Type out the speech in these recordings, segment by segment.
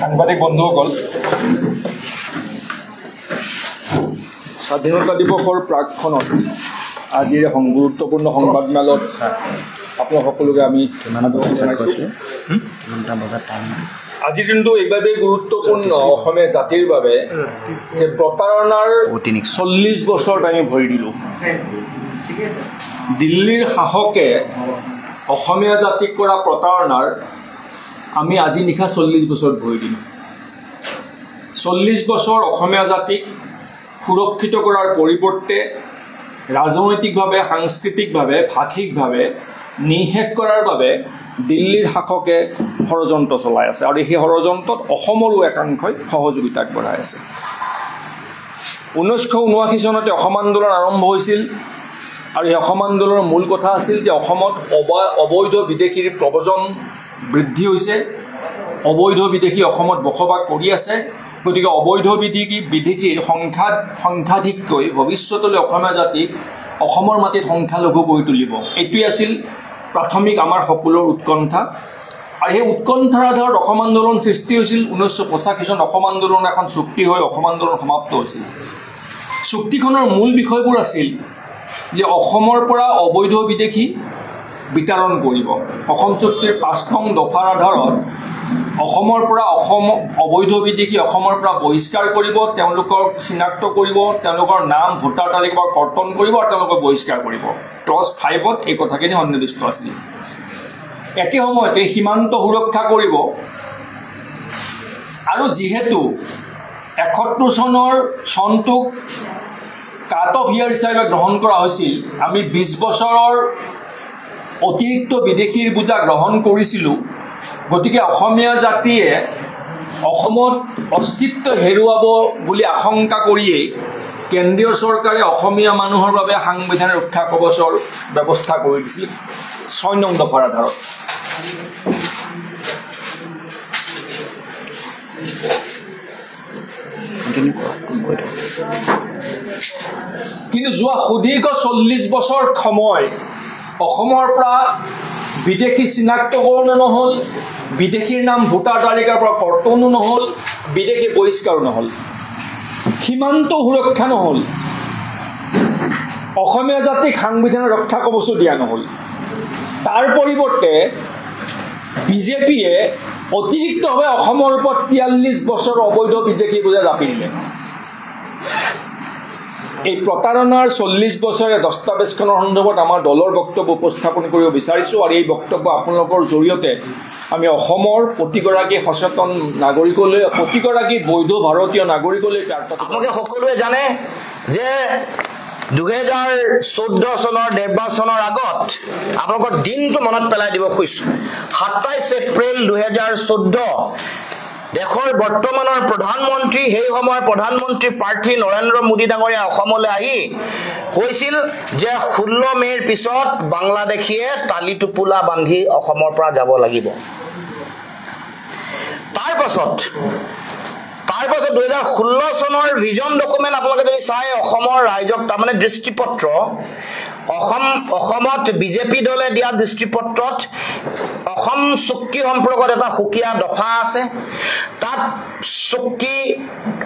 সাংবাদিক বন্ধুসকল, স্বাধীনতা দিৱসৰ প্ৰাকখনত আজিৰ গুৰুত্বপূৰ্ণ সংবাদমেলত আপোনালোক সকলোকে আমি জনাইছোঁ। আজিৰ দিনটো এইবাবেই গুৰুত্বপূৰ্ণ অসমীয়া জাতিৰ বাবে যে প্ৰতাৰণাৰ 40 বছৰত আমি ভৰি দিলোঁ। দিল্লীৰ শাসকে অসমীয়া জাতিক কৰা প্ৰতাৰণাৰ আমি আজি নিশা 40 বছৰত ভৰি দিলোঁ। 40 বছৰ অসমীয়া জাতিক সুৰক্ষিত কৰাৰ পৰিৱৰ্তে ৰাজনৈতিকভাৱে, সাংস্কৃতিকভাৱে, ভাষিকভাৱে নিশেষ কৰাৰ বাবে দিল্লীৰ শাসকে ষড়যন্ত্ৰ চলাই আছে আৰু সেই ষড়যন্ত্ৰত অসমৰো একাংশই সহযোগিতা আগবঢ়াই আছে। 1979 চনতে অসম আন্দোলন আৰম্ভ হৈছিল আৰু এই অসম আন্দোলনৰ মূল কথা আছিল যে অসমত অবৈধ বিদেশীৰ প্ৰব্ৰজন বৃদ্ধি হৈছে, অবৈধ বিদেশী অসমত বসবাস কৰি আছে। গতিকে অবৈধ বিদেশীৰ সংখ্যাধিককৈ ভৱিষ্যতলৈ অসমীয়া জাতিক অসমৰ মাটিত সংখ্যালঘু কৰি তুলিব। এইটোৱেই আছিল প্ৰাথমিক আমাৰ সকলোৰ উৎকণ্ঠা। আৰু সেই উৎকণ্ঠাৰ আধাৰত অসম আন্দোলন সৃষ্টি হৈছিল। 1985 চনত অসম আন্দোলন এখন চুক্তি হৈ অসম আন্দোলন সমাপ্ত হৈছিল। চুক্তিখনৰ মূল বিষয়বোৰ আছিল যে অসমৰ পৰা অবৈধ বিদেশী বিতৰণ কৰিব। অসম চুক্তিৰ 5 নং দফাৰ আধাৰত অসমৰ পৰা অবৈধ বিদেশী অসমৰ পৰা বহিষ্কাৰ কৰিব, তেওঁলোকক চিনাক্ত কৰিব, তেওঁলোকৰ নাম ভোটাৰ তালিকাৰ কৰ্তন কৰিব আৰু তেওঁলোকক বহিষ্কাৰ কৰিব। ক্লজ 5ত এই কথাখিনি সন্নিৱিষ্ট আছিল। একে সময়তে সীমান্ত সুৰক্ষা কৰিব আৰু যিহেতু 71 চনটোক কাট অফ ইয়াৰ হিচাপে গ্ৰহণ কৰা হৈছিল, আমি 20 বছৰৰ অতিৰিক্ত বিদেশীৰ বোজা গ্ৰহণ কৰিছিলোঁ। গতিকে অসমীয়া জাতিয়ে অসমত অস্তিত্ব হেৰুৱাব বুলি আশংকা কৰিয়েই কেন্দ্ৰীয় চৰকাৰে অসমীয়া মানুহৰ বাবে সাংবিধানিক ৰক্ষা কৱচৰ ব্যৱস্থা কৰি দিছিল 6 নং দফাৰ আধাৰত। কিন্তু যোৱা সুদীৰ্ঘ 40 বছৰ সময় অসমৰ পৰা বিদেশী চিনাক্তকৰণো নহ'ল, বিদেশীৰ নাম ভোটাৰ তালিকাৰ পৰা কৰ্তনো নহ'ল, বিদেশী বহিষ্কাৰো নহ'ল, সীমান্ত সুৰক্ষা নহ'ল, অসমীয়া জাতিক সাংবিধানিক ৰক্ষা কৱচো দিয়া নহ'ল। তাৰ পৰিৱৰ্তে বিজেপিয়ে অতিৰিক্তভাৱে অসমৰ ওপৰত 43 বছৰৰ অবৈধ বিদেশী বোজা জাপি দিলে। এই প্ৰতাৰণাৰ 40 বছৰীয়া দস্তাবেজখনৰ সন্দৰ্ভত আমাৰ দলৰ বক্তব্য উপস্থাপন কৰিব বিচাৰিছোঁ আৰু এই বক্তব্য আপোনালোকৰ জৰিয়তে আমি অসমৰ প্ৰতিগৰাকী সচেতন নাগৰিকলৈ, প্ৰতিগৰাকী বৈধ ভাৰতীয় নাগৰিকলৈ আপোনালোকে সকলোৱে জানে যে 2014 চনৰ নিৰ্বাচনৰ আগত আপোনালোকৰ দিনটো মনত পেলাই দিব খুজিছোঁ। 27 এপ্ৰিল 2014 দেশৰ বৰ্তমানৰ প্ৰধানমন্ত্ৰী, সেই সময়ৰ প্ৰধানমন্ত্ৰী প্ৰাৰ্থী নৰেন্দ্ৰ মোদী ডাঙৰীয়া অসমলৈ আহি কৈছিল যে 16 মে'ৰ পিছত বাংলাদেশীয়ে তালি টোপোলা বান্ধি অসমৰ পৰা যাব লাগিব। তাৰ পাছত 2016 চনৰ ভিজন ডকুমেণ্ট আপোনালোকে যদি চাই অসমৰ ৰাইজক তাৰমানে দৃষ্টিপত্ৰ, অসমত বিজেপি দলে দিয়া দৃষ্টিপত্ৰত অসম চুক্তি সম্পৰ্কত এটা সুকীয়া দফা আছে। তাত চুক্তি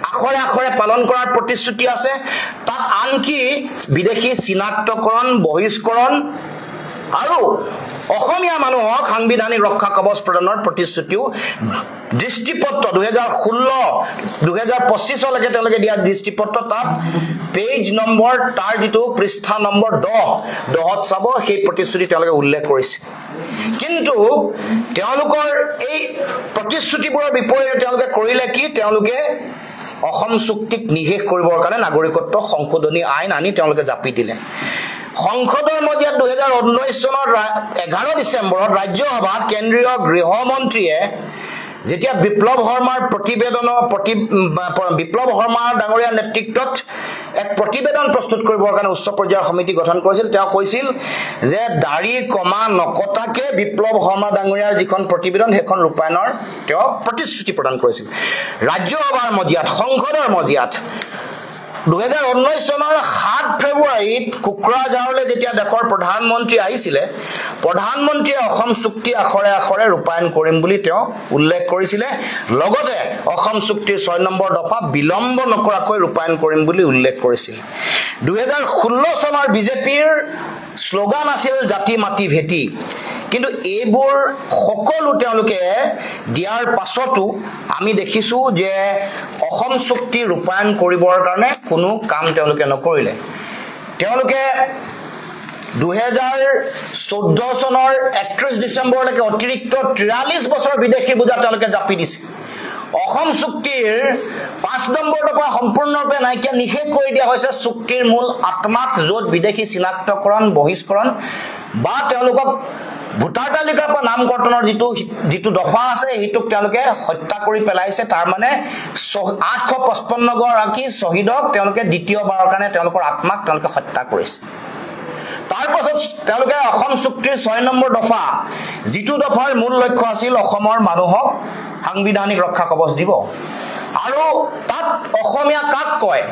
আখৰে আখৰে পালন কৰাৰ প্ৰতিশ্ৰুতি আছে। তাত আনকি বিদেশী চিনাক্তকৰণ, বহিষ্কৰণ আৰু অসমীয়া মানুহক সাংবিধানিক ৰক্ষা কৱচ প্ৰদানৰ প্ৰতিশ্ৰুতিও দৃষ্টিপত্ৰ 2016-2025লৈকে তেওঁলোকে দিয়া দৃষ্টিপত্ৰ, তাত পেজ নম্বৰ, তাৰ যিটো পৃষ্ঠা নম্বৰ 10ত চাব, সেই প্ৰতিশ্ৰুতি তেওঁলোকে উল্লেখ কৰিছে। কিন্তু তেওঁলোকৰ এই প্ৰতিশ্ৰুতিবোৰৰ বিপৰীতে তেওঁলোকে কৰিলে কি? তেওঁলোকে অসম চুক্তিক নিষেধ কৰিবৰ কাৰণে নাগৰিকত্ব সংশোধনী আইন আনি তেওঁলোকে জাপি দিলে। সংসদৰ মজিয়াত 2019 চনৰ 11 ডিচেম্বৰত ৰাজ্যসভাত কেন্দ্ৰীয় গৃহমন্ত্ৰীয়ে যেতিয়া বিপ্লৱ শৰ্মা ডাঙৰীয়াৰ নেতৃত্বত এক প্ৰতিবেদন প্ৰস্তুত কৰিবৰ কাৰণে উচ্চ পৰ্যায়ৰ সমিতি গঠন কৰিছিল, তেওঁ কৈছিল যে দাড়ি কমা নকটাকে বিপ্লৱ শৰ্মা ডাঙৰীয়াৰ যিখন প্ৰতিবেদন সেইখন ৰূপায়ণৰ তেওঁ প্ৰতিশ্ৰুতি প্ৰদান কৰিছিল। ৰাজ্যসভাৰ মজিয়াত, সংসদৰ মজিয়াত 2019 চনৰ 7 ফেব্ৰুৱাৰীত কোকৰাঝাৰলৈ যেতিয়া দেশৰ প্ৰধানমন্ত্ৰী আহিছিলে প্ৰধানমন্ত্ৰীয়ে অসম চুক্তি আখৰে আখৰে ৰূপায়ণ কৰিম বুলি তেওঁ উল্লেখ কৰিছিলে লগতে অসম চুক্তিৰ 6 নম্বৰ দফা বিলম্ব নকৰাকৈ ৰূপায়ণ কৰিম বুলি উল্লেখ কৰিছিল 2016 চনৰ বিজেপিৰ স্লোগান আছিল জাতি মাটি ভেটি কিন্তু এইবোৰ সকলো তেওঁলোকে দিয়াৰ পাছতো আমি দেখিছো যে অসম চুক্তি ৰূপায়ণ কৰিবৰ কাৰণে কোনো কাম তেওঁলোকে নকৰিলে তেওঁলোকে 2014 চনৰ 31 ডিসেম্বৰলৈকে অতিৰিক্ত 43 বছৰ বিদেশী বুজা তেওঁলোকে জাপি দিছে অসম চুক্তিৰ 5 নম্বৰ দফা সম্পূৰ্ণৰূপে নাইকিয়া নিষেধ কৰি দিয়া হৈছে চুক্তিৰ মূল আত্মাক য'ত বিদেশী চিনাক্তকৰণ বহিষ্কৰণ বা তেওঁলোকক ভোটাৰ তালিকাৰ পৰা নাম কৰ্তনৰ যিটো দফা আছে হিতুক তেওঁলোকে হত্যা কৰি পেলাইছে তাৰ মানে 855 গৰাকী শহীদক তেওঁলোকে দ্বিতীয়বাৰৰ কাৰণে তেওঁলোকৰ আত্মাক তেওঁলোকে হত্যা কৰিছে তাৰ পাছত তেওঁলোকে অসম চুক্তিৰ 6 নম্বৰ দফা যিটো দফাৰ মূল লক্ষ্য আছিল অসমৰ মানুহক সাংবিধানিক ৰক্ষা কবচ দিব আৰু তাত অসমীয়া কাক কয়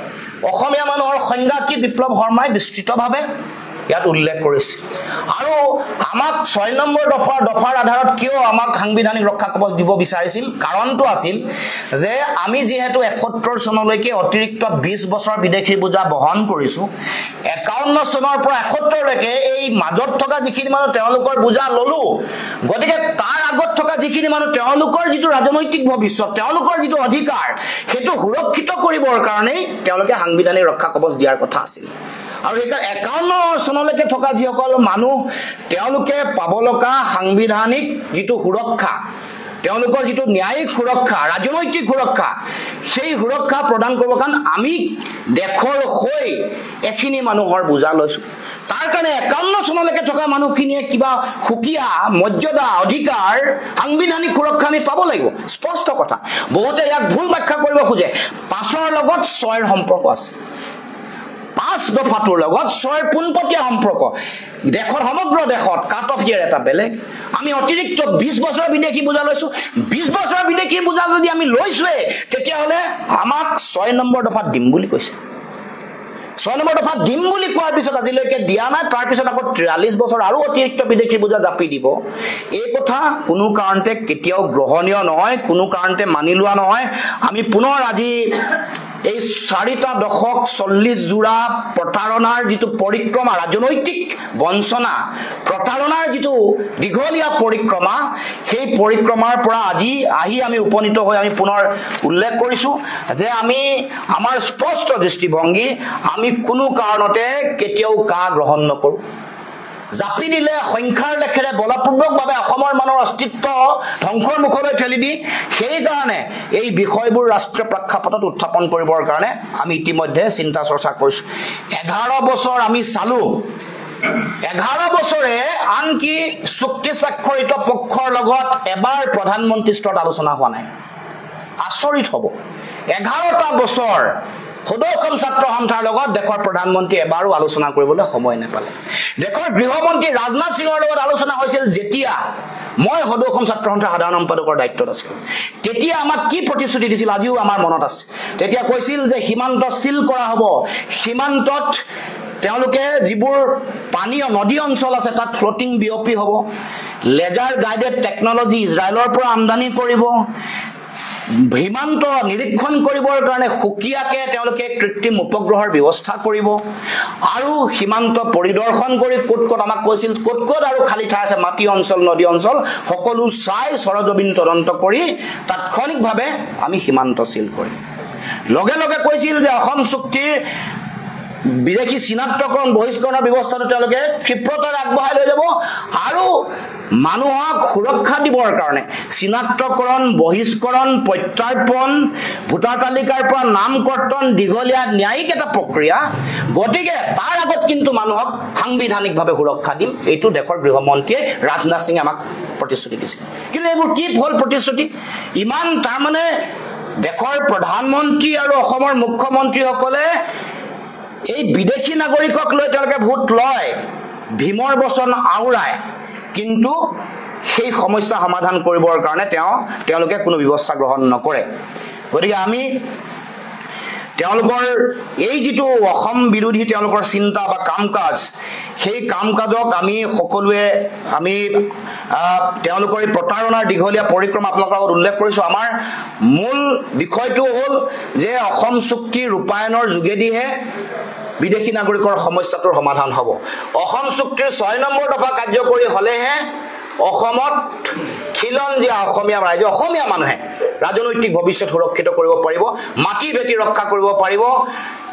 অসমীয়া মানুহৰ সংজ্ঞা কি বিপ্লৱ শৰ্মাই বিস্তৃতভাৱে ইয়াত উল্লেখ কৰিছে আৰু আমাক 6 নম্বৰ দফাৰ আধাৰত কিয় আমাক সাংবিধানিক ৰক্ষা কবচ দিব বিচাৰিছিল কাৰণটো আছিল যে আমি যেহেতু 71 চনলৈকে অতিৰিক্ত 20 বছৰ বিদেশী বুজা বহন কৰিছো 51 চনৰ পৰা 71 লৈকে এই মাজত থকা যিখিনি মানুহ তেওঁলোকৰ বুজা ললো গতিকে তাৰ আগত থকা যিখিনি মানুহ তেওঁলোকৰ যিটো ৰাজনৈতিক ভৱিষ্যত তেওঁলোকৰ যিটো অধিকাৰ সেইটো সুৰক্ষিত কৰিবৰ কাৰণে তেওঁলোকে সাংবিধানিক ৰক্ষা কবচ দিয়াৰ কথা আছিল আৰু এই 51 চনলৈকে থকা যিসকল মানুহ তেওঁলোকে পাবলকা সাংবিধানিক যিটো সুৰক্ষা তেওঁলোকৰ যিটো ন্যায়িক সুৰক্ষা ৰাজনৈতিক সুৰক্ষা সেই সুৰক্ষা প্ৰদান কৰিবৰ কাৰণে আমি দেশৰ হৈ এখিনি মানুহৰ বুজা লৈছো তাৰ কাৰণে 51 চনলৈকে থকা মানুহখিনিয়ে কিবা সুকিয়া মৰ্যাদা অধিকাৰ সাংবিধানিক সুৰক্ষা আমি পাব লাগিব স্পষ্ট কথা বহুতে ইয়াক ভুল ব্যাখ্যা কৰিব খোজে 5ৰ লগত 6ৰ সম্পৰ্ক আছে 5 দফাটোৰ লগত 6ৰ পোনপটীয়া সম্পৰ্ক দেশৰ সমগ্ৰ দেশত কাট অফ ইয়াৰ এটা বেলেগ আমি অতিৰিক্ত 20 বছৰ বিদেশী বুজা লৈছো 20 বছৰ বিদেশী বুজা যদি আমি লৈছোৱে তেতিয়া হলে আমাক 6 নম্বৰ দফাত দিম বুলি কৈছে 6 নম্বৰ দফাত দিম বুলি কোৱাৰ পিছত আজিলৈকে দিয়া নাই তাৰ পিছত আকৌ 43 বছৰ আৰু অতিৰিক্ত বিদেশী বুজা জাপি দিব এই কথা কোনো কাৰণতে কেতিয়াও গ্ৰহণীয় নহয় কোনো কাৰণতে মানি লোৱা নহয় আমি পুনৰ আজি এই 4টা দশক 40 জোৰা প্ৰতাৰণাৰ যিটো পৰিক্ৰমা ৰাজনৈতিক বঞ্চনা প্ৰতাৰণাৰ যিটো দীঘলীয়া পৰিক্ৰমা সেই পৰিক্ৰমাৰ পৰা আজি আহি আমি উপনীত হৈ আমি পুনৰ উল্লেখ কৰিছো যে আমি আমাৰ স্পষ্ট দৃষ্টিভংগী আমি কোনো কাৰণতে কেতিয়াও কা গ্ৰহণ নকৰো জাপি দিলে সংখ্যাৰ লেখেৰে বলপূৰ্বকভাৱে অসমৰ মানুহৰ অস্তিত্ব ধ্বংসৰ মুখলৈ ঠেলি দি সেই কাৰণে এই বিষয়বোৰ ৰাষ্ট্ৰীয় প্ৰেক্ষাপটত উত্থাপন কৰিবৰ কাৰণে আমি ইতিমধ্যে চিন্তা চৰ্চা কৰিছো 11 বছৰ আমি চালো 11 বছৰে আনকি চুক্তি স্বাক্ষৰিত পক্ষৰ লগত এবাৰ প্ৰধানমন্ত্ৰী স্তৰত আলোচনা হোৱা নাই আচৰিত হ'ব 11টা বছৰ সদৌখন ছাত্ৰ সন্থাৰ লগত দেশৰ প্ৰধানমন্ত্ৰী এবাৰো আলোচনা কৰিবলৈ সময় নাপালে দেশৰ গৃহমন্ত্ৰী ৰাজনাথ সিঙৰ লগত আলোচনা হৈছিল যেতিয়া মই সদৌখন ছাত্ৰ সন্থাৰ সাধাৰণ সম্পাদকৰ দায়িত্বত আছিল তেতিয়া আমাক কি প্ৰতিশ্ৰুতি দিছিল আজিও আমাৰ মনত আছে তেতিয়া কৈছিল যে সীমান্ত সিল কৰা হ'ব সীমান্তত তেওঁলোকে যিবোৰ পানী নদী অঞ্চল আছে তাত ফ্লোটিং বিঅপি হ'ব লেজাৰ গাইডেড টেকনলজি ইজৰাইলৰ পৰা আমদানি কৰিব সীমান্ত নিৰীক্ষণ কৰিবৰ কাৰণে সুকিয়াকে তেওঁলোকে কৃত্ৰিম উপগ্ৰহৰ ব্যৱস্থা কৰিব আৰু সীমান্ত পৰিদৰ্শন কৰি কোট আমাক কৈছিল কোট আৰু খালি ঠাই আছে মাটি অঞ্চল নদী অঞ্চল সকলো চাই সৰজবিন তদন্ত কৰি তাৎক্ষণিকভাৱে আমি সীমান্ত সিল কৰিম লগে লগে কৈছিল যে অসম চুক্তিৰ বিদেশী চিনাক্তকৰণ বহিষ্কৰণৰ ব্যৱস্থাটো তেওঁলোকে ক্ষিপ্ৰতাৰে আগবঢ়াই লৈ যাব আৰু মানুহক সুৰক্ষা দিবৰ কাৰণে চিনাক্তকৰণ বহিষ্কৰণ প্ৰত্যাৰ্পণ ভোটাৰ তালিকাৰ পৰা নাম কৰ্তন দীঘলীয়া ন্যায়িক এটা প্ৰক্ৰিয়া গতিকে তাৰ আগত কিন্তু মানুহক সাংবিধানিকভাৱে সুৰক্ষা দিম এইটো দেশৰ গৃহমন্ত্ৰীয়ে ৰাজনাথ সিঙে আমাক প্ৰতিশ্ৰুতি দিছিল কিন্তু এইবোৰ কি ফল প্ৰতিশ্ৰুতি ইমান তাৰ মানে দেশৰ প্ৰধানমন্ত্ৰী আৰু অসমৰ মুখ্যমন্ত্ৰীসকলে এই বিদেশী নাগৰিকক লৈ তেওঁলোকে ভোট লয় ভীমৰ বচন আউৰায় কিন্তু সেই সমস্যা সমাধান কৰিবৰ কাৰণে তেওঁলোকে কোনো ব্যৱস্থা গ্ৰহণ নকৰে গতিকে আমি তেওঁলোকৰ এই যিটো অসম বিৰোধী তেওঁলোকৰ চিন্তা বা কাম কাজ সেই কাম কাজক আমি সকলোৱে তেওঁলোকৰ এই প্ৰতাৰণাৰ দীঘলীয়া পৰিক্ৰমা আপোনালোকৰ আগত উল্লেখ কৰিছোঁ আমাৰ মূল বিষয়টো হ'ল যে অসম চুক্তি ৰূপায়ণৰ যোগেদিহে বিদেশী নাগৰিকৰ সমস্যাটোৰ সমাধান হ'ব অসম চুক্তিৰ 6 নম্বৰ দফা কাৰ্যকৰী হ'লেহে অসমত খিলঞ্জীয়া অসমীয়া ৰাইজে অসমীয়া মানুহে ৰাজনৈতিক ভৱিষ্যত সুৰক্ষিত কৰিব পাৰিব মাটি ভেটি ৰক্ষা কৰিব পাৰিব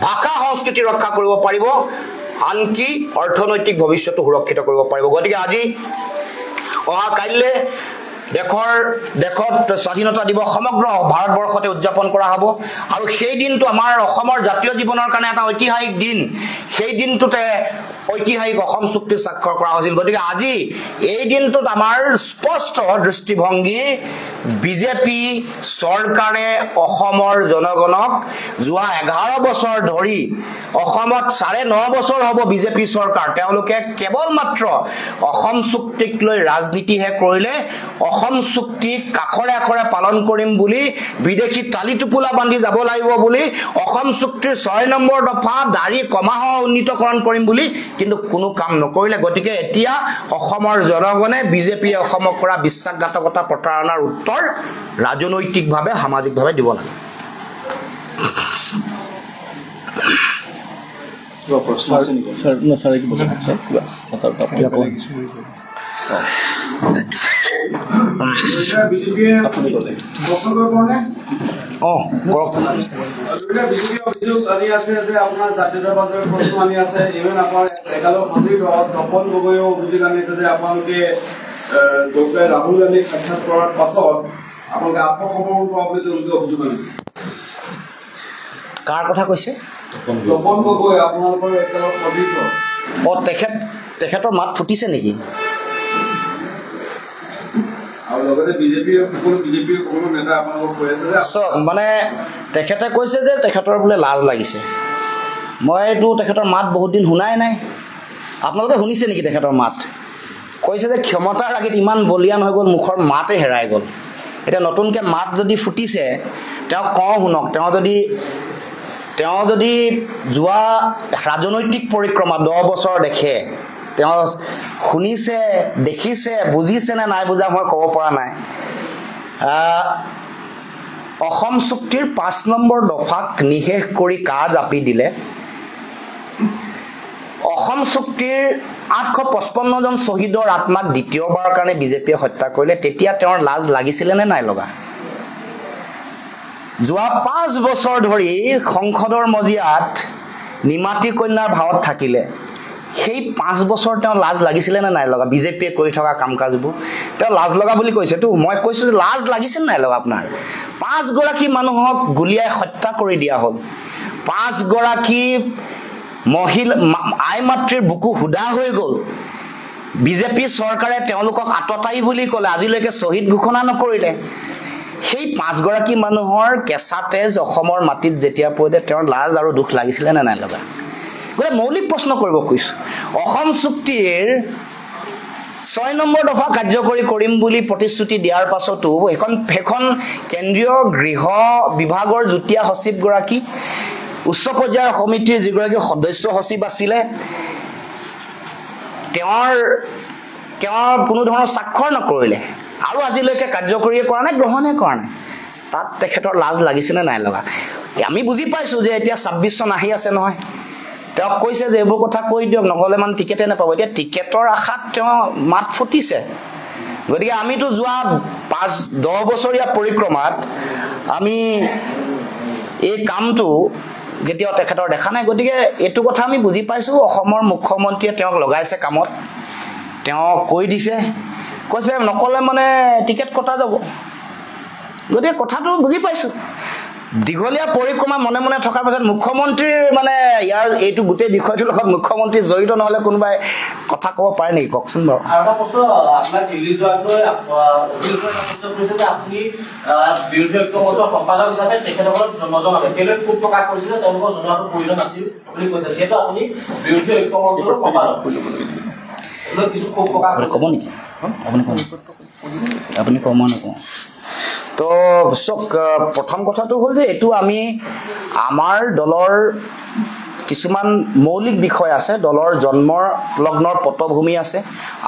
ভাষা সংস্কৃতি ৰক্ষা কৰিব পাৰিব আনকি অৰ্থনৈতিক ভৱিষ্যত সুৰক্ষিত কৰিব পাৰিব গতিকে আজি অহা কাইলৈ দেশত স্বাধীনতা দিৱস সমগ্ৰ ভাৰতবৰ্ষতে উদযাপন কৰা হ'ব আৰু সেই দিনটো আমাৰ অসমৰ জাতীয় জীৱনৰ কাৰণে এটা ঐতিহাসিক দিন সেই দিনটোতে ঐতিহাসিক অসম চুক্তি স্বাক্ষৰ কৰা হৈছিল গতিকে আজি এই দিনটোত আমাৰ স্পষ্ট দৃষ্টিভংগী বিজেপি চৰকাৰে অসমৰ জনগণক যোৱা 11 বছৰ ধৰি অসমত 9.5 বছৰ হ'ব বিজেপি চৰকাৰ তেওঁলোকে কেৱল মাত্ৰ অসম চুক্তিক লৈ ৰাজনীতিহে কৰিলে অসম চুক্তি কাখৰে আখৰে পালন কৰিম বুলি বিদেশী তালি টুপুলা বান্ধি যাব লাগিব বুলি অসম চুক্তিৰ 6 নম্বৰ দফা দাৰি কমাহ উন্নীতকৰণ কৰিম বুলি কিন্তু কোনো কাম নকৰিলে গতিকে এতিয়া অসমৰ জনগণে বিজেপিয়ে অসমক কৰা বিশ্বাসঘাতকতা প্ৰতাৰণাৰ উত্তৰ ৰাজনৈতিকভাৱে সামাজিকভাৱে দিব লাগে ৰাহুল গান্ধীক সাক্ষাৎ কৰাৰ পাছত আপোনালোকে আত্মসমৰ্পণ কৰা বুলি তেওঁলোকে অভিযোগ আনিছে কাৰ কথা কৈছে তপন গগৈ আপোনালোকৰ একেলগ সতীৰ্থ তেখেতৰ মাত ফুটিছে নেকি আৰু লগতে বিজেপিৰ কোনো নেতা আপোনালোকক কৈ আছে যে মানে তেখেতে কৈছে যে তেখেতৰ বোলে লাজ লাগিছে মই এইটো তেখেতৰ মাত বহুত দিন শুনাই নাই আপোনালোকে শুনিছে নেকি তেখেতৰ মাত কৈছে যে ক্ষমতাৰ আগত ইমান বলিয়ান হৈ গ'ল মুখৰ মাতে হেৰাই গ'ল এতিয়া নতুনকৈ মাত যদি ফুটিছে তেওঁ কওঁ শুনক তেওঁ যদি যোৱা ৰাজনৈতিক পৰিক্ৰমা 10 বছৰ দেখে তেওঁ শুনিছে দেখিছে বুজিছে নে নাই বুজা মই ক'ব পৰা নাই অসম চুক্তিৰ 5 নম্বৰ দফাক নিশেষ কৰি কাজ আপি দিলে অসম চুক্তিৰ 855 জন শহীদৰ আত্মাক দ্বিতীয়বাৰৰ কাৰণে বিজেপিয়ে হত্যা কৰিলে তেতিয়া তেওঁৰ লাজ লাগিছিলে নে নাই লগা যোৱা 5 বছৰ ধৰি সংসদৰ মজিয়াত নিমাতী কন্যাৰ ভাৱত থাকিলে সেই 5 বছৰ তেওঁ লাজ লাগিছিলে নে নাই লগা বিজেপিয়ে কৰি থকা কাম কাজবোৰ তেওঁ লাজ লগা বুলি কৈছে তো মই কৈছো যে লাজ লাগিছে নাই লগা আপোনাৰ 5 গৰাকী মানুহক গুলিয়াই হত্যা কৰি দিয়া হ'ল 5 গৰাকী মহিলা আই মাতৃৰ বুকু হুদা হৈ গ'ল বিজেপি চৰকাৰে তেওঁলোকক আততাই বুলি ক'লে আজিলৈকে শহীদ ঘোষণা নকৰিলে সেই 5 গৰাকী মানুহৰ কেঁচা তেজ অসমৰ মাটিত যেতিয়া পৰিলে তেওঁৰ লাজ আৰু দুখ লাগিছিলে নে নাই লগা গলে মৌলিক প্ৰশ্ন কৰিব কৈছো অসম চুক্তিৰ 6 নম্বৰ দফা কাৰ্যকৰী কৰিম বুলি প্ৰতিশ্ৰুতি দিয়াৰ পাছতো এখন কেন্দ্ৰীয় গৃহ বিভাগৰ যুটীয়া সচিব গৰাকী উচ্চ পৰ্যায়ৰ সমিতিৰ যিগৰাকী সদস্য সচিব আছিলে তেওঁৰ কোনো ধৰণৰ স্বাক্ষৰ নকৰিলে আৰু আজিলৈকে কাৰ্যকৰীয়ে কৰা নাই গ্ৰহণে কৰা নাই তাত তেখেতৰ লাজ লাগিছেনে নাই লগা আমি বুজি পাইছো যে এতিয়া 26 চন আহি আছে নহয় তেওঁ কৈছে যে এইবোৰ কথা কৈ দিয়ক নহলে মান টিকেটে নাপাব এতিয়া টিকেটৰ আশাত তেওঁ মাত ফুটিছে গতিকে আমিতো যোৱা 10 বছৰীয়া পৰিক্ৰমাত আমি এই কামটো কেতিয়াও তেখেতৰ দেখা নাই গতিকে এইটো কথা আমি বুজি পাইছো অসমৰ মুখ্যমন্ত্ৰীয়ে তেওঁক লগাইছে কামত তেওঁ কৈ দিছে কৈছে নকলে মানে টিকেট কটা যাব গতিকে কথাটো বুজি পাইছো দীঘলীয়া পৰিক্ৰমা মনে মনে থকাৰ পাছত মুখ্যমন্ত্ৰীৰ মানে ইয়াৰ এইটো গোটেই বিষয়টোৰ লগত মুখ্যমন্ত্ৰী জড়িত নহলে কোনোবাই কথা ক'ব পাৰে নেকি কওকচোন বাৰু আৰু এটা প্ৰশ্ন আপোনাক দিল্লী যোৱালৈ প্ৰশ্ন কৰিছে যে আপুনি বিৰোধী ঐক্য মঞ্চৰ সম্পাদক হিচাপে তেখেতসকলক নজনালে কেলৈ খুব প্ৰকাশ কৰিছে যে তেওঁলোকৰ জনোৱাটো প্ৰয়োজন আছিল বুলি কৈছে যিহেতু আপুনি বিৰোধী ঐক্য মঞ্চৰ সম্পাদক কিছু খুব প্ৰকাশ ক'ব নেকি আপুনি ক'ব মই নকওঁ তো চক প্ৰথম কথাটো হ'ল যে এইটো আমি আমাৰ দলৰ কিছুমান মৌলিক বিষয় আছে দলৰ জন্মৰ লগ্নৰ পটভূমি আছে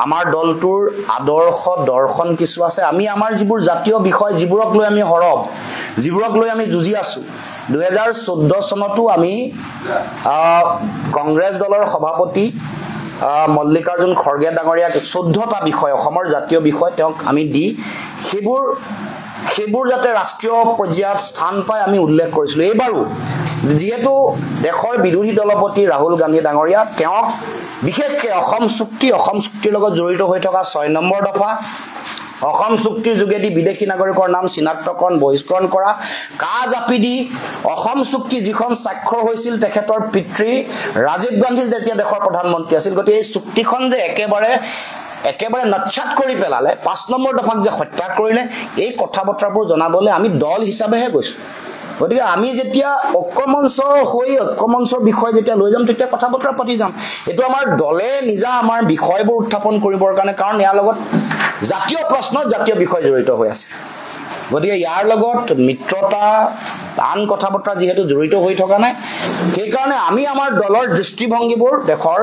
আমাৰ দলটোৰ আদৰ্শ দৰ্শন কিছু আছে আমি আমাৰ যিবোৰ জাতীয় বিষয় যিবোৰক লৈ আমি হৰব যিবোৰক লৈ আমি যুঁজি আছো 2014 চনতো আমি কংগ্ৰেছ দলৰ সভাপতি মল্লিকাৰ্জুন খৰগে ডাঙৰীয়াক 14টা বিষয় অসমৰ জাতীয় বিষয় তেওঁক আমি দি সেইবোৰ যাতে ৰাষ্ট্ৰীয় পৰ্যায়ত স্থান পায় আমি উল্লেখ কৰিছিলো এইবাৰো যেহেতু দেশৰ বিৰোধী দলপতি ৰাহুল গান্ধী ডাঙৰীয়া তেওঁক বিশেষকৈ অসম চুক্তিৰ লগত জড়িত হৈ থকা 6 নম্বৰ দফা অসম চুক্তিৰ যোগেদি বিদেশী নাগৰিকৰ নাম চিনাক্তকৰণ বহিষ্কৰণ কৰা কাজাপি দি অসম চুক্তি যিখন স্বাক্ষৰ হৈছিল তেখেতৰ পিতৃ ৰাজীৱ গান্ধী যেতিয়া দেশৰ প্ৰধানমন্ত্ৰী আছিল গতি এই চুক্তিখন যে একেবাৰে নচ্ছাত কৰি পেলালে 5 নম্বৰ দফাক যে হত্যা কৰিলে এই কথা বতৰাবোৰ জনাবলৈ আমি দল হিচাপেহে গৈছো গতিকে আমি যেতিয়া ঐক্যমঞ্চৰ বিষয় যেতিয়া লৈ যাম তেতিয়া কথা বতৰা পাতি যাম এটো আমাৰ দলে নিজা আমাৰ বিষয়বোৰ উত্থাপন কৰিবৰ কাৰণে কাৰণ ইয়াৰ লগত জাতীয় প্ৰশ্ন জাতীয় বিষয় জড়িত হৈ আছে গতিকে ইয়াৰ লগত মিত্ৰতা আন কথা বতৰা যেহেতু জড়িত হৈ থকা নাই সেই কাৰণে আমি আমাৰ দলৰ দৃষ্টিভংগীবোৰ দেশৰ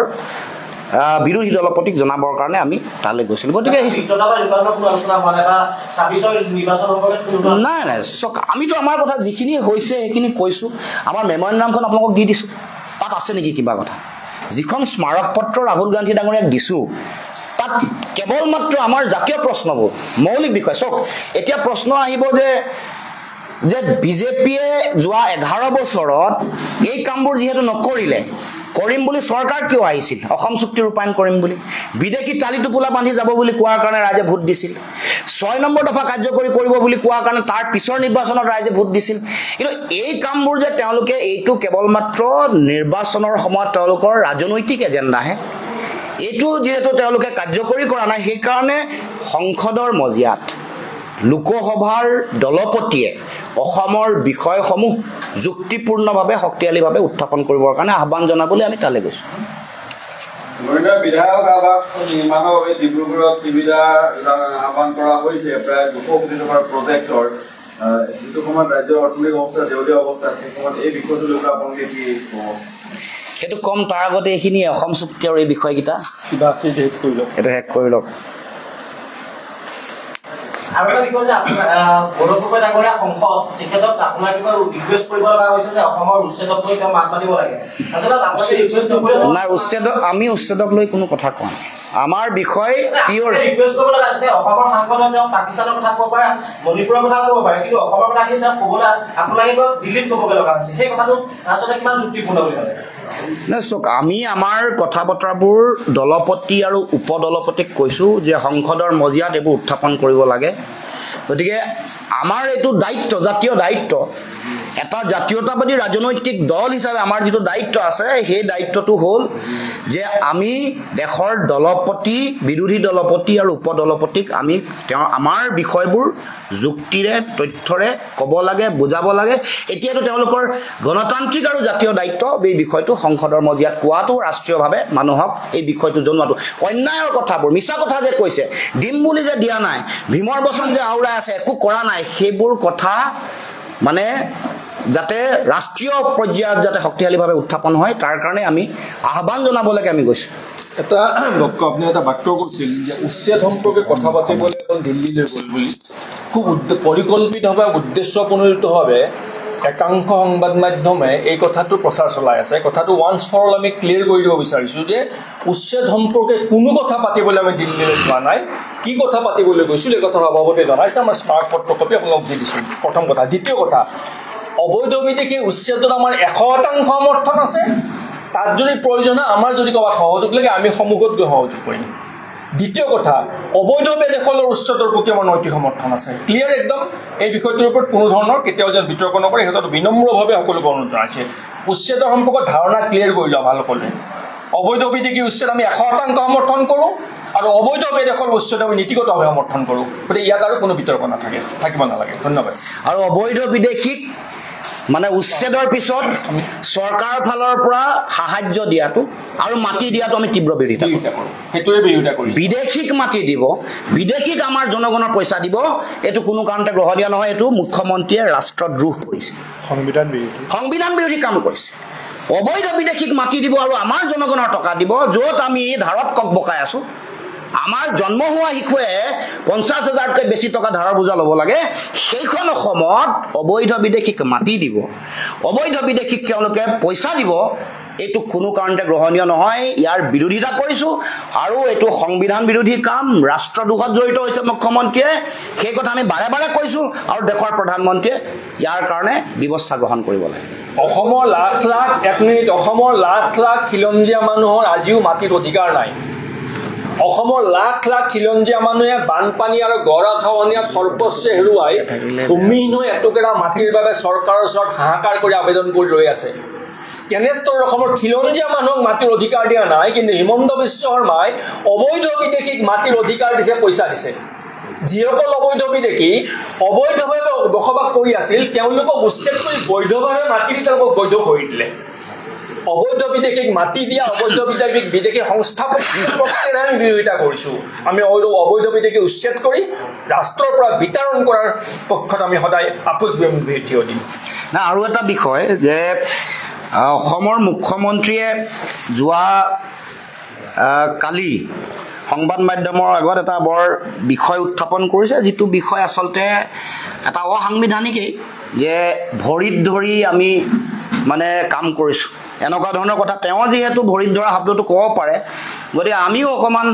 বিৰোধী দলপতিক জনাবৰ কাৰণে আমি তালৈ গৈছিলো গতিকে নাই চক আমিতো আমাৰ কথা যিখিনি হৈছে সেইখিনি কৈছো আমাৰ মেমৰেণ্ডামখন আপোনালোকক দি দিছো তাত আছে নেকি কিবা কথা যিখন স্মাৰক পত্ৰ ৰাহুল গান্ধী ডাঙৰীয়াক দিছো তাত কেৱল মাত্ৰ আমাৰ জাতীয় প্ৰশ্নবোৰ মৌলিক বিষয় চক এতিয়া প্ৰশ্ন আহিব যে বিজেপিয়ে যোৱা 11 বছৰত এই কামবোৰ যেহেতু নকৰিলে কৰিম বুলি চৰকাৰ কিয় আহিছিল অসম চুক্তি ৰূপায়ণ কৰিম বুলি বিদেশী তালিটোপোলা বান্ধি যাব বুলি কোৱাৰ কাৰণে ৰাইজে ভোট দিছিল 6 নম্বৰ দফা কাৰ্যকৰী কৰিব বুলি কোৱাৰ কাৰণে তাৰ পিছৰ নিৰ্বাচনত ৰাইজে ভোট দিছিল কিন্তু এই কামবোৰ যে তেওঁলোকে এইটো কেৱল মাত্ৰ নিৰ্বাচনৰ সময়ত তেওঁলোকৰ ৰাজনৈতিক এজেণ্ডাহে এইটো যেহেতু তেওঁলোকে কাৰ্যকৰী কৰা নাই সেই কাৰণে সংসদৰ মজিয়াত লোকসভাৰ দলপতিয়ে অসমৰ বিষয়সমূহ যুক্তিপূৰ্ণভাৱে শক্তিশালীভাৱে উত্থাপন কৰিবৰ কাৰণে আহ্বান জনাবলৈ আমি তালৈ গৈছো মৰিগাঁও বিধায়ক আৱাস নিৰ্মাণৰ বাবে ডিব্ৰুগড়ত সুবিধা আহ্বান কৰা হৈছে প্ৰায় 200 কোটি টকাৰ প্ৰজেক্টৰ যিটো সময়ত ৰাজ্যৰ অৰ্থনৈতিক অৱস্থা দেউলীয়া অৱস্থা সেই সময়ত এই বিষয়টো লৈ আপোনালোকে কি সেইটো কম তাৰ আগতে এইখিনি অসম চুক্তি আৰু এই বিষয়কেইটা কিবা আছে এইটো শেষ কৰি লওক আৰু এটা বিষয় যে গৌৰৱ ডাঙৰীয়া সংসদ তেখেতক আপোনাক কিবা ৰিকুৱেষ্ট কৰিব লগা হৈছে যে অসমৰ উচ্ছেদক লৈ তেওঁ মাত মাতিব লাগে আচলতে আপোনালোকে ৰিকুৱেষ্ট নকৰিব নাই আমি উচ্ছেদক লৈ কোনো কথা কোৱা নাই আমাৰ বিষয় পিয়ৰ ৰিকুৱেষ্ট কৰিব লগা আছে অসমৰ সাংসদে তেওঁ পাকিস্তানৰ কথা ক'ব পাৰে মণিপুৰৰ কথা ক'ব পাৰে কিন্তু অসমৰ কথা কি তেওঁ ক'বলৈ আপোনালোকে দিল্লীত ক'বগৈ লগা হৈছে সেই কথাটো আচলতে কিমান যুক্তিপূৰ্ণ বুলি ভাবে চক আমি আমাৰ কথা বতৰাবোৰ দলপতি আৰু উপদলপতিক কৈছো যে সংসদৰ মজিয়াত এইবোৰ উত্থাপন কৰিব লাগে গতিকে আমাৰ এইটো দায়িত্ব জাতীয় দায়িত্ব এটা জাতীয়তাবাদী ৰাজনৈতিক দল হিচাপে আমাৰ যিটো দায়িত্ব আছে সেই দায়িত্বটো হ'ল যে আমি দেশৰ দলপতি বিৰোধী দলপতি আৰু উপদলপতিক আমি আমাৰ বিষয়বোৰ যুক্তিৰে তথ্যৰে ক'ব লাগে বুজাব লাগে এতিয়াতো তেওঁলোকৰ গণতান্ত্ৰিক আৰু জাতীয় দায়িত্ব এই বিষয়টো সংসদৰ মজিয়াত কোৱাটো ৰাষ্ট্ৰীয়ভাৱে মানুহক এই বিষয়টো জনোৱাটো অন্যায়ৰ কথাবোৰ মিছা কথা যে কৈছে দিম বুলি যে দিয়া নাই ভীমৰ বচন যে আউৰাই আছে একো কৰা নাই সেইবোৰ কথা মানে যাতে ৰাষ্ট্ৰীয় পৰ্যায়ত যাতে শক্তিশালীভাৱে উত্থাপন হয় তাৰ কাৰণে আমি আহ্বান জনাবলৈকে আমি গৈছো এটা আপনি এটা বাক্য কৈছিল যে উচ্ছেদ সম্পৰ্কে কথা পাতিবলৈ এখন দিল্লীলৈ গ'ল বুলি খুব পৰিকল্পিতভাৱে উদ্দেশ্যপ্ৰণোদিতভাৱে একাংশ সংবাদ মাধ্যমে এই কথাটো প্ৰচাৰ চলাই আছে কথাটো ওয়ান্স ফৰ অল আমি ক্লিয়াৰ কৰি দিব বিচাৰিছোঁ যে উচ্ছেদ সম্পৰ্কে কোনো কথা পাতিবলৈ আমি দিল্লীলৈ যোৱা নাই কি কথা পাতিবলৈ গৈছিল এই কথা সভাপতি জনাইছে আমাৰ স্মাৰক পত্ৰ কপি আপোনালোক দি দিছোঁ প্ৰথম কথা দ্বিতীয় কথা অবৈধ বিদেশী উচ্ছেদত আমাৰ 100% সমৰ্থন আছে তাত যদি প্ৰয়োজন হয় আমাৰ যদি ক'ৰবাত সহযোগ লাগে আমি সন্মুখত গৈ সহযোগ কৰিম দ্বিতীয় কথা অবৈধভাৱে দেশৰ উচ্ছেদৰ প্ৰতি আমাৰ নৈতিক সমৰ্থন আছে ক্লিয়াৰ একদম এই বিষয়টোৰ ওপৰত কোনো ধৰণৰ কেতিয়াও যেন বিতৰ্ক নকৰে সেইটো বিনম্ৰভাৱে সকলোকে অনুৰোধ জনাইছে উচ্ছেদৰ সম্পৰ্কত ধাৰণা ক্লিয়াৰ কৰি লোৱা ভাল সকলোৱে অবৈধ বিদেশী উচ্ছেদ আমি 100% সমৰ্থন কৰোঁ আৰু অবৈধভাৱে দেশৰ উচ্ছেদ আমি নীতিগতভাৱে সমৰ্থন কৰোঁ গতিকে ইয়াত আৰু কোনো বিতৰ্ক থাকিব নালাগে ধন্যবাদ আৰু অবৈধ বিদেশীক মানে উচ্ছেদৰ পিছত চৰকাৰৰ ফালৰ পৰা সাহায্য দিয়াটো আৰু মাটি দিয়াটো আমি তীব্ৰ বিৰোধিতা কৰোঁ সেইটোৱে বিৰোধিতা কৰিম বিদেশীক মাটি দিব বিদেশীক আমাৰ জনগণৰ পইচা দিব এইটো কোনো কাৰণতে গ্ৰহণীয় নহয় এইটো মুখ্যমন্ত্ৰীয়ে ৰাষ্ট্ৰদ্ৰোহ কৰিছে সংবিধান বিৰোধী কাম কৰিছে অবৈধ বিদেশীক মাটি দিব আৰু আমাৰ জনগণৰ টকা দিব য'ত আমি ধাৰত কক বকাই আছোঁ আমাৰ জন্ম হোৱা শিশুৱে 50,000তকৈ বেছি টকা ধাৰৰ বোজা ল'ব লাগে সেইখন অসমত অবৈধ বিদেশীক মাটি দিব অবৈধ বিদেশীক তেওঁলোকে পইচা দিব এইটো কোনো কাৰণতে গ্ৰহণীয় নহয় ইয়াৰ বিৰোধিতা কৰিছোঁ আৰু এইটো সংবিধান বিৰোধী কাম ৰাষ্ট্ৰদ্ৰোহত জড়িত হৈছে মুখ্যমন্ত্ৰীয়ে সেই কথা আমি বাৰে বাৰে কৈছোঁ আৰু দেশৰ প্ৰধানমন্ত্ৰীয়ে ইয়াৰ কাৰণে ব্যৱস্থা গ্ৰহণ কৰিব লাগে অসমৰ লাখ লাখ এক মিনিট অসমৰ লাখ লাখ খিলঞ্জীয়া মানুহৰ আজিও মাটিত অধিকাৰ নাই অসমৰ লাখ লাখ খিলঞ্জীয়া মানুহে বানপানী আৰু গৰাখহনীয়াত সৰ্বস্ব হেৰুৱাই ভূমিহীন হৈ এটুকুৰা মাটিৰ বাবে চৰকাৰৰ ওচৰত হাহাকাৰ কৰি আবেদন কৰি ৰৈ আছে কেনেষ্টৰ অসমৰ খিলঞ্জীয়া মানুহক মাটিৰ অধিকাৰ দিয়া নাই কিন্তু হিমন্ত বিশ্ব শৰ্মাই অবৈধ বিদেশীক মাটিৰ অধিকাৰ দিছে পইচা দিছে যিসকল অবৈধ বিদেশী অবৈধভাৱে বসবাস কৰি আছিল তেওঁলোকক উচ্ছেদ কৰি বৈধভাৱে মাটি দি তেওঁলোকক বৈধ কৰি দিলে অবৈধ বিদেশীক মাটি দিয়া অবৈধ বিদেশী সংস্থাপক প্ৰক্ৰিয়াৰে আমি বিৰোধিতা কৰিছোঁ আমি অবৈধ বিদেশী উচ্ছেদ কৰি ৰাষ্ট্ৰৰ পৰা বিতৰণ কৰাৰ পক্ষত আমি সদায় আপোচ বিৰোধী দিম না আৰু এটা বিষয় যে অসমৰ মুখ্যমন্ত্ৰীয়ে যোৱা কালি সংবাদ মাধ্যমৰ আগত এটা বৰ বিষয় উত্থাপন কৰিছে যিটো বিষয় আচলতে এটা অসাংবিধানিকেই যে ভৰিত ধৰি আমি মানে কাম কৰিছোঁ এনেকুৱা ধৰণৰ কথা তেওঁ যিহেতু ভৰিত ধৰা শব্দটো ক'ব পাৰে গতিকে আমিও অকণমান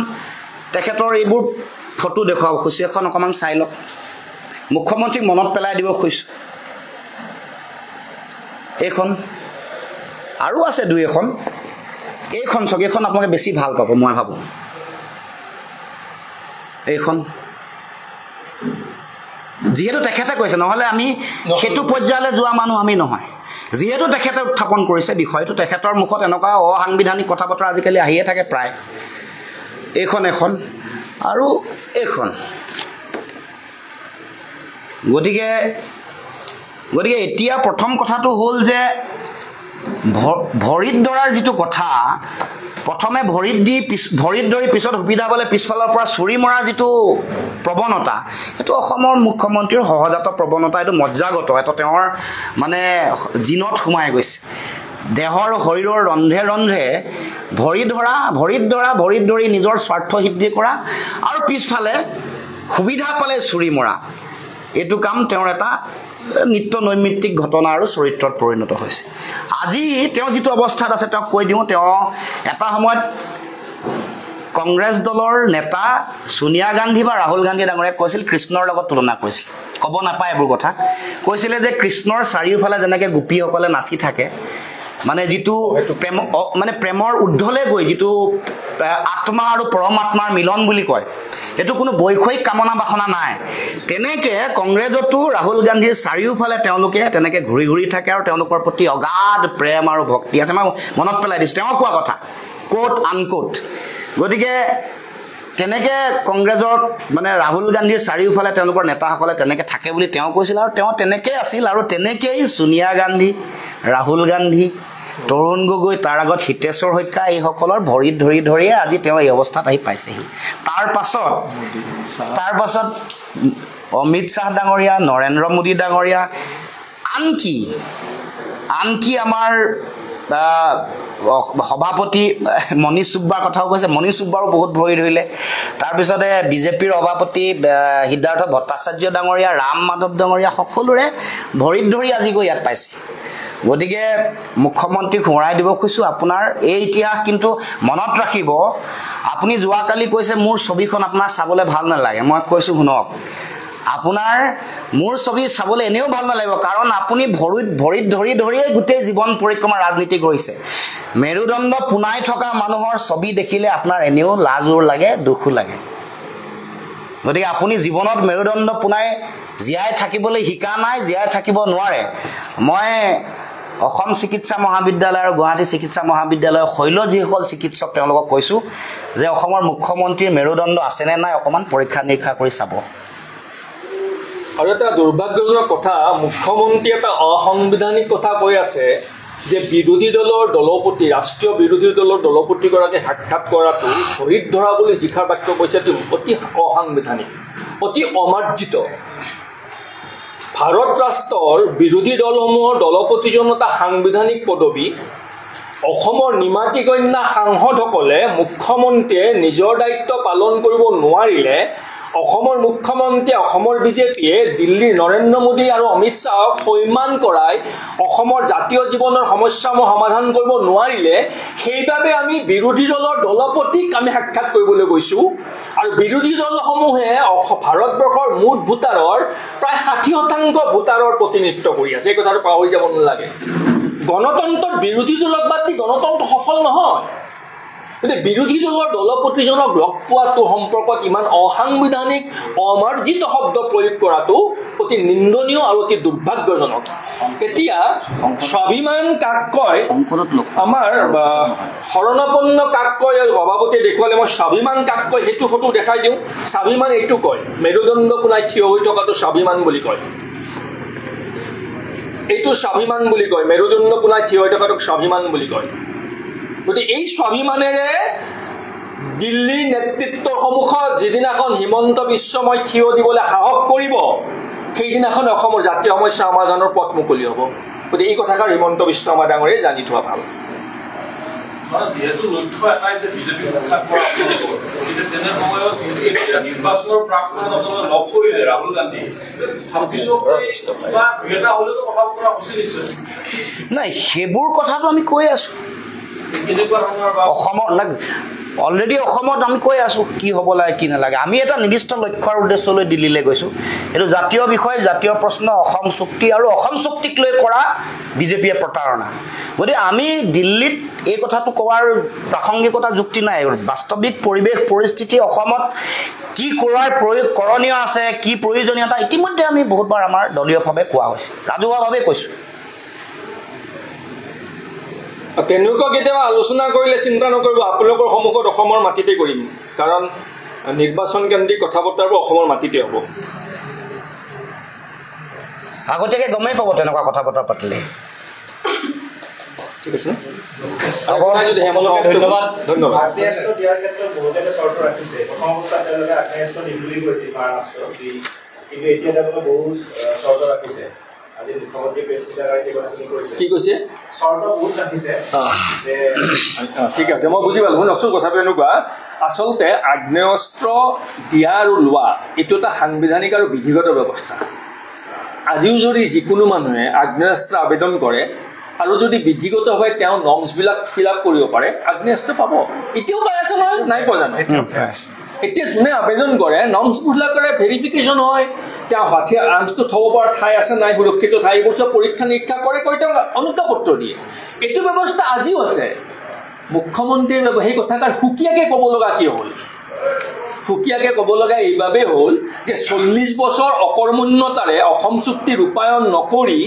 তেখেতৰ এইবোৰ ফটো দেখুৱাব খুজিছোঁ এখন অকণমান চাই লওক মুখ্যমন্ত্ৰীক মনত পেলাই দিব খুজিছোঁ এইখন আৰু আছে দুই এখন এইখন চাওক এইখন আপোনালোকে বেছি ভাল পাব মই ভাবোঁ এইখন যিহেতু তেখেতে কৈছে নহ'লে আমি সেইটো পৰ্যায়লৈ যোৱা মানুহ আমি নহয় যিহেতু তেখেতে উত্থাপন কৰিছে বিষয়টো তেখেতৰ মুখত এনেকুৱা অসাংবিধানিক কথা বতৰা আজিকালি আহিয়ে থাকে প্ৰায় এইখন এখন আৰু এইখন গতিকে এতিয়া প্ৰথম কথাটো হ'ল যে ভৰিত ধৰাৰ যিটো কথা প্ৰথমে ভৰিত ধৰি পিছত সুবিধা পালে পিছফালৰ পৰা চুৰি মৰাৰ যিটো প্ৰৱণতা এইটো অসমৰ মুখ্যমন্ত্ৰীৰ সহজাত প্ৰৱণতা এইটো মজ্জাগত এটা তেওঁৰ মানে জিনত সোমাই গৈছে দেহৰ শৰীৰৰ ৰন্ধে ৰন্ধে ভৰিত ধৰি নিজৰ স্বাৰ্থ সিদ্ধি কৰা আৰু পিছফালে সুবিধা পালে চুৰি মৰা এইটো কাম তেওঁৰ এটা নিত্য নৈমিত্তিক ঘটনা আৰু চৰিত্ৰত পৰিণত হৈছে আজি তেওঁ যিটো অৱস্থাত আছে তেওঁক কৈ দিওঁ তেওঁ এটা সময়ত কংগ্ৰেছ দলৰ নেতা সোনিয়া গান্ধী বা ৰাহুল গান্ধী ডাঙৰীয়াক কৈছিল কৃষ্ণৰ লগত তুলনা কৰিছিল ক'ব নাপায় এইবোৰ কথা কৈছিলে যে কৃষ্ণৰ চাৰিওফালে যেনেকৈ গোপীসকলে নাচি থাকে মানে যিটো প্ৰেমৰ ঊৰ্ধলৈ গৈ যিটো আত্মা আৰু পৰমাত্মাৰ মিলন বুলি কয় এইটো কোনো বৈষয়িক কামনা বাসনা নাই তেনেকৈ কংগ্ৰেছতো ৰাহুল গান্ধীৰ চাৰিওফালে তেওঁলোকে তেনেকৈ ঘূৰি ঘূৰি থাকে আৰু তেওঁলোকৰ প্ৰতি অগাধ প্ৰেম আৰু ভক্তি আছে মই মনত পেলাই দিছোঁ তেওঁ কোৱা কথা কোট আনকোট গতিকে তেনেকৈ কংগ্ৰেছৰ মানে ৰাহুল গান্ধীৰ চাৰিওফালে তেওঁলোকৰ নেতাসকলে তেনেকৈ থাকে বুলি তেওঁ কৈছিল আৰু তেওঁ তেনেকৈ আছিল আৰু তেনেকৈয়ে সোনিয়া গান্ধী ৰাহুল গান্ধী তৰুণ গগৈ তাৰ আগত হিতেশ্বৰ শইকীয়া এইসকলৰ ভৰিত ধৰিয়ে আজি তেওঁ এই অৱস্থাত আহি পাইছেহি তাৰ পাছত অমিত শ্বাহ ডাঙৰীয়া নৰেন্দ্ৰ মোদী ডাঙৰীয়া আনকি আমাৰ সভাপতি মনীষ ছুব্বাৰ কথাও কৈছে মনীষ ছুব্বাৰো বহুত ভৰি ধৰিলে তাৰপিছতে বিজেপিৰ সভাপতি সিদ্ধাৰ্থ ভট্টাচাৰ্য ডাঙৰীয়া ৰাম মাধৱ ডাঙৰীয়া সকলোৰে ভৰিত ধৰি আজি গৈ ইয়াত পাইছে গতিকে মুখ্যমন্ত্ৰীক সোঁৱৰাই দিব খুজিছোঁ আপোনাৰ এই ইতিহাস কিন্তু মনত ৰাখিব আপুনি যোৱাকালি কৈছে মোৰ ছবিখন আপোনাৰ চাবলৈ ভাল নালাগে মই কৈছোঁ শুনক আপোনাৰ মোৰ ছবি চাবলৈ এনেও ভাল নালাগিব কাৰণ আপুনি ভৰিত ধৰিয়ে গোটেই জীৱন পৰিক্ৰমা ৰাজনীতি কৰিছে মেৰুদণ্ড পোনাই থকা মানুহৰ ছবি দেখিলে আপোনাৰ এনেও লাজোৰ লাগে দুখো লাগে গতিকে আপুনি জীৱনত মেৰুদণ্ড পোনাই জীয়াই থাকিবলৈ শিকা নাই জীয়াই থাকিব নোৱাৰে মই অসম চিকিৎসা মহাবিদ্যালয় আৰু গুৱাহাটী চিকিৎসা মহাবিদ্যালয়ৰ শৈল যিসকল চিকিৎসক তেওঁলোকক কৈছোঁ যে অসমৰ মুখ্যমন্ত্ৰীৰ মেৰুদণ্ড আছেনে নাই অকণমান পৰীক্ষা নিৰীক্ষা কৰি চাব আৰু এটা দুৰ্ভাগ্যজনক কথা মুখ্যমন্ত্ৰী এটা অসাংবিধানিক কথা কৈ আছে যে বিৰোধী দলৰ দলপতি ৰাষ্ট্ৰীয় বিৰোধী দলৰ দলপতিগৰাকীয়ে সাক্ষাৎ কৰাটো ধৰিত ধৰা বুলি জিখাৰ বাক্য কৈছে অতি অসাংবিধানিক, অতি অমাৰ্জিত। ভাৰত ৰাষ্ট্ৰৰ বিৰোধী দলসমূহৰ দলপতিজন এটা সাংবিধানিক পদবী। অসমৰ নিমাতী কন্যা সাংসদসকলে মুখ্যমন্ত্ৰীয়ে নিজৰ দায়িত্ব পালন কৰিব নোৱাৰিলে অসমৰ মুখ্যমন্ত্ৰীয়ে অসমৰ বিজেপিয়ে দিল্লীৰ নৰেন্দ্ৰ মোদী আৰু অমিত শ্বাহক সৈমান কৰাই অসমৰ জাতীয় জীৱনৰ সমস্যাসমূহ সমাধান কৰিব নোৱাৰিলে সেইবাবে আমি বিৰোধী দলৰ দলপতিক আমি সাক্ষাৎ কৰিবলৈ গৈছোঁ। আৰু বিৰোধী দলসমূহে ভাৰতবৰ্ষৰ মুঠ ভোটাৰৰ প্ৰায় 60% ভোটাৰৰ প্ৰতিনিধিত্ব কৰি আছে। এই কথাটো পাহৰি যাব নালাগে। গণতন্ত্ৰত বিৰোধী দলক বাদ দি গণতন্ত্ৰ সফল নহয়। গতিকে বিৰোধী দলৰ দলপতিজনক লগ পোৱাটো সম্পৰ্কত ইমান অসাংবিধানিক অমাৰ্জিত শব্দ প্ৰয়োগ কৰাটো অতি নিন্দনীয় আৰু অতি দুৰ্ভাগ্যজনক। এতিয়া স্বাভিমান কাক কয়, আমাৰ শৰণাপন্ন কাক কয় সভাপতিয়ে দেখুৱালে, মই স্বাভিমান কাক কয় সেইটো ফটো দেখাই দিওঁ। স্বাভিমান এইটো কয়, মেৰুদণ্ড পোনাই থিয় হৈ থকাটো স্বাভিমান বুলি কয়। এইটো স্বাভিমান বুলি কয়, মেৰুদণ্ড পোনাই থিয় হৈ থকাটোক স্বাভিমান বুলি কয়। গতিকে এই স্বাভিমানেৰে দিল্লীৰ নেতৃত্বৰ সন্মুখত যিদিনাখন হিমন্ত বিশ্বময় থিয় দিবলৈ সাহস কৰিব সেইদিনাখন অসমৰ জাতীয় সমস্যা সমাধানৰ পথ মুকলি হ'ব। গতিকে এই কথাষাৰ হিমন্ত বিশ্ব শৰ্মা ডাঙৰীয়াই জানি থোৱা ভাল। নিৰ্বাচনৰ প্ৰাক্তনত লগ কৰিলে ৰাহুল গান্ধী নাই, সেইবোৰ কথাটো আমি কৈ আছোঁ। অসমৰ অলৰেডি অসমত আমি কৈ আছোঁ কি হ'ব লাগে কি নালাগে। আমি এটা নিৰ্দিষ্ট লক্ষ্যৰ উদ্দেশ্যলৈ দিল্লীলৈ গৈছোঁ। এইটো জাতীয় বিষয়, জাতীয় প্ৰশ্ন, অসম চুক্তি আৰু অসম চুক্তিক লৈ কৰা বিজেপিয়ে প্ৰতাৰণা। গতিকে আমি দিল্লীত এই কথাটো কোৱাৰ প্ৰাসংগিকতা যুক্তি নাই। বাস্তৱিক পৰিৱেশ পৰিস্থিতি অসমত কি কৰাৰ কৰণীয় আছে, কি প্ৰয়োজনীয়তা ইতিমধ্যে আমি বহুতবাৰ আমাৰ দলীয়ভাৱে কোৱা হৈছে, ৰাজহুৱাভাৱে কৈছোঁ। তেনেকুৱা কেতিয়াবা আলোচনা কৰিলে চিন্তা নকৰিব, আপোনালোকৰ সন্মুখত অসমৰ মাটিতে কৰিম, কাৰণ নিৰ্বাচন কেন্দ্ৰিক কথা বতৰাবোৰ অসমৰ মাটিতে হ'ব। আগতীয়াকৈ গমেই পাব তেনেকুৱা কথা বতৰা পাতিলে। ঠিক আছে, ধন্যবাদ। ধন্যবাদ। আগ্নেয়াস্ত্ৰ দিয়াৰ ক্ষেত্ৰত বহুতে চৰ্ত ৰাখিছে। প্ৰথম অৱস্থাত তেওঁলোকে আগ্নেয়াস্ত্ৰ দিম বুলি কৈছিল মাৰাষ্ট্ৰ, কিন্তু এতিয়া তেওঁলোকে বহু চৰ্ত ৰাখিছে। আজি মুখ্যমন্ত্ৰী কি কৈছে চৰ্ত বহুত ৰাখিছে। ঠিক আছে, মই বুজি পালোঁ। শুনকচোন, কথাটো এনেকুৱা, আচলতে আগ্নেয়াস্ত্ৰ দিয়া আৰু লোৱা এইটো এটা সাংবিধানিক আৰু বিধিগত ব্যৱস্থা। আজিও যদি যিকোনো মানুহে আগ্নেয়াস্ত্ৰ আবেদন কৰে আৰু যদি বিধিগতভাৱে তেওঁ নৰ্মছবিলাক ফিল আপ কৰিব পাৰে, আগ্নেয়াস্ত্ৰ পাব। এতিয়াও পাই আছে নহয়, নাই পোৱা জানো? এতিয়া যোনে আবেদন কৰে নৰ্মছবিলাকৰে ভেৰিফিকেশ্যন হয়, তেওঁ হাতীয়াৰ আৰ্মছটো থ'ব পৰা ঠাই আছে নাই, সুৰক্ষিত ঠাই, এইবোৰ চব পৰীক্ষা নিৰীক্ষা কৰি তেওঁ অনুজ্ঞাপত্ৰ দিয়ে। এইটো ব্যৱস্থা আজিও আছে। মুখ্যমন্ত্ৰীৰ সেই কথাষাৰ সুকীয়াকৈ ক'ব লগা কি হ'ল? সুকীয়াকৈ ক'ব লগা এইবাবেই হ'ল যে 40 বছৰ অকৰ্মণ্যতাৰে অসম চুক্তি ৰূপায়ণ নকৰি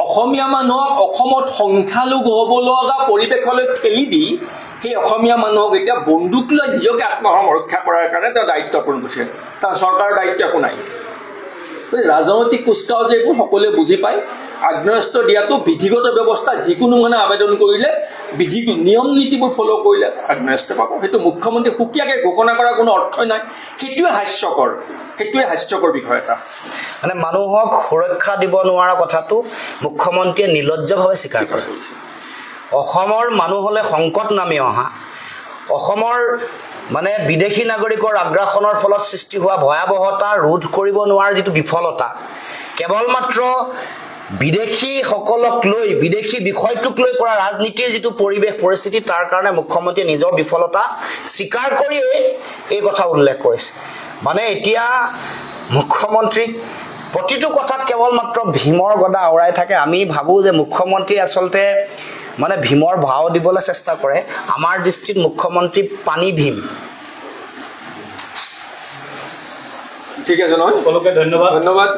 অসমীয়া মানুহক অসমত সংখ্যালঘু হ'ব লগা পৰিৱেশলৈ ঠেলি দি সেই অসমীয়া মানুহক এতিয়া বন্দুক লৈ নিজকে আত্মসংৰক্ষা কৰাৰ কাৰণে তেওঁ দায়িত্ব পূৰণ কৰিছে। তাৰ চৰকাৰৰ দায়িত্ব একো নাই। ৰাজনৈতিক কুচকাৱাজ এইবোৰ সকলোৱে বুজি পায়। আগ্নেয়াস্ত্ৰ দিয়াটো বিধিগত ব্যৱস্থা, যিকোনো মানে আবেদন কৰিলে বিধি নিয়ম নীতিবোৰ ফ'ল' কৰিলে আগ্নেয়াস্ত্ৰ পাব। সেইটো মুখ্যমন্ত্ৰী সুকীয়াকৈ ঘোষণা কৰাৰ কোনো অৰ্থই নাই। সেইটোৱে হাস্যকৰ বিষয় এটা। মানে মানুহক সুৰক্ষা দিব নোৱাৰা কথাটো মুখ্যমন্ত্ৰীয়ে নিৰ্লজ্জভাৱে স্বীকাৰ কৰে। অসমৰ মানুহলৈ সংকট নামি অহা, অসমৰ মানে বিদেশী নাগৰিকৰ আগ্ৰাসনৰ ফলত সৃষ্টি হোৱা ভয়াৱহতা ৰোধ কৰিব নোৱাৰাৰ যিটো বিফলতা, কেৱল মাত্ৰ বিদেশীসকলক লৈ, বিদেশী বিষয়টোক লৈ কৰা ৰাজনীতিৰ যিটো পৰিৱেশ পৰিস্থিতি, তাৰ কাৰণে মুখ্যমন্ত্ৰীয়ে নিজৰ বিফলতা স্বীকাৰ কৰিয়েই এই কথা উল্লেখ কৰিছে। মানে এতিয়া মুখ্যমন্ত্ৰীক প্ৰতিটো কথাত কেৱল মাত্ৰ ভীমৰ গদা আওৰাই থাকে। আমি ভাবোঁ যে মুখ্যমন্ত্ৰী আচলতে মানে ভীমৰ ভাও দিবলৈ চেষ্টা কৰে। আমাৰ দৃষ্টিত মুখ্যমন্ত্ৰী পানী ভীম। ঠিক আছে নহয়, সকলোকে ধন্যবাদ।